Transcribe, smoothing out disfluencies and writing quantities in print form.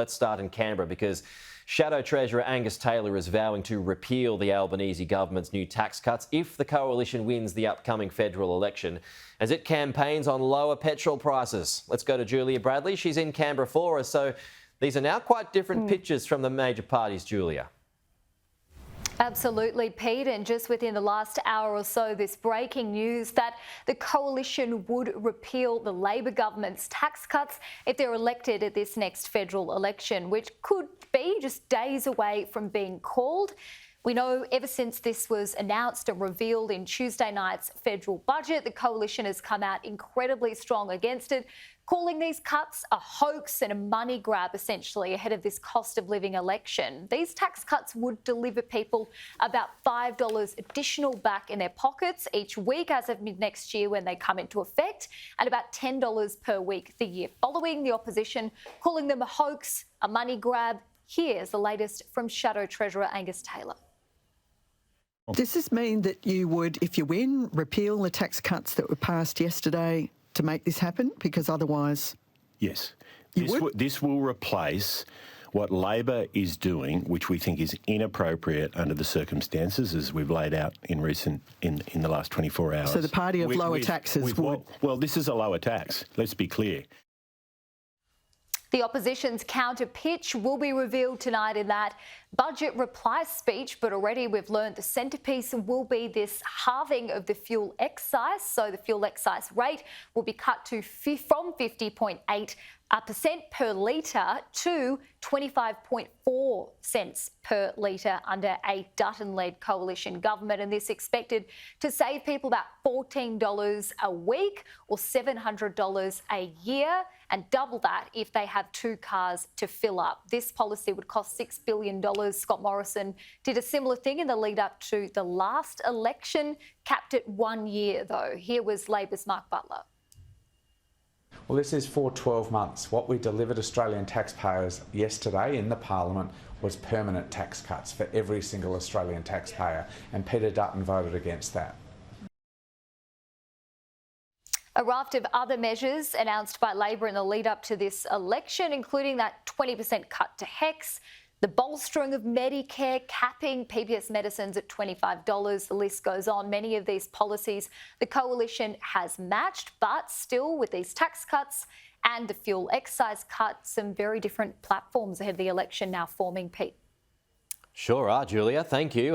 Let's start in Canberra because Shadow Treasurer Angus Taylor is vowing to repeal the Albanese government's new tax cuts if the coalition wins the upcoming federal election, as it campaigns on lower petrol prices. Let's go to Julia Bradley. She's in Canberra for us. So these are now quite different pictures from the major parties, Julia. Absolutely, Pete, and just within the last hour or so, this breaking news that the coalition would repeal the Labor government's tax cuts if they're elected at this next federal election, which could be just days away from being called. We know ever since this was announced and revealed in Tuesday night's federal budget, the coalition has come out incredibly strong against it, calling these cuts a hoax and a money grab, essentially, ahead of this cost of living election. These tax cuts would deliver people about $5 additional back in their pockets each week as of mid-next year when they come into effect, and about $10 per week the year following. The opposition calling them a hoax, a money grab. Here's the latest from Shadow Treasurer Angus Taylor. Does this mean that you would, if you win, repeal the tax cuts that were passed yesterday to make this happen? Because otherwise... Yes. This will replace what Labor is doing, which we think is inappropriate under the circumstances, as we've laid out in the last 24 hours. So the party of lower taxes would... Well, this is a lower tax. Let's be clear. The opposition's counter pitch will be revealed tonight in that budget reply speech, but already we've learned the centrepiece will be this halving of the fuel excise. So the fuel excise rate will be cut to from 50.8% per litre to 25.4 cents per litre under a Dutton-led coalition government, and this expected to save people about $14 a week or $700 a year, and double that if they have two cars to fill up. This policy would cost $6 billion. Scott Morrison did a similar thing in the lead up to the last election, capped at 1 year though. Here was Labor's Mark Butler. Well, this is for 12 months. What we delivered Australian taxpayers yesterday in the Parliament was permanent tax cuts for every single Australian taxpayer, and Peter Dutton voted against that. A raft of other measures announced by Labor in the lead up to this election, including that 20% cut to HECS, the bolstering of Medicare, capping PBS medicines at $25. The list goes on. Many of these policies the coalition has matched, but still with these tax cuts and the fuel excise cut, some very different platforms ahead of the election now forming, Pete. Sure are, Julia. Thank you.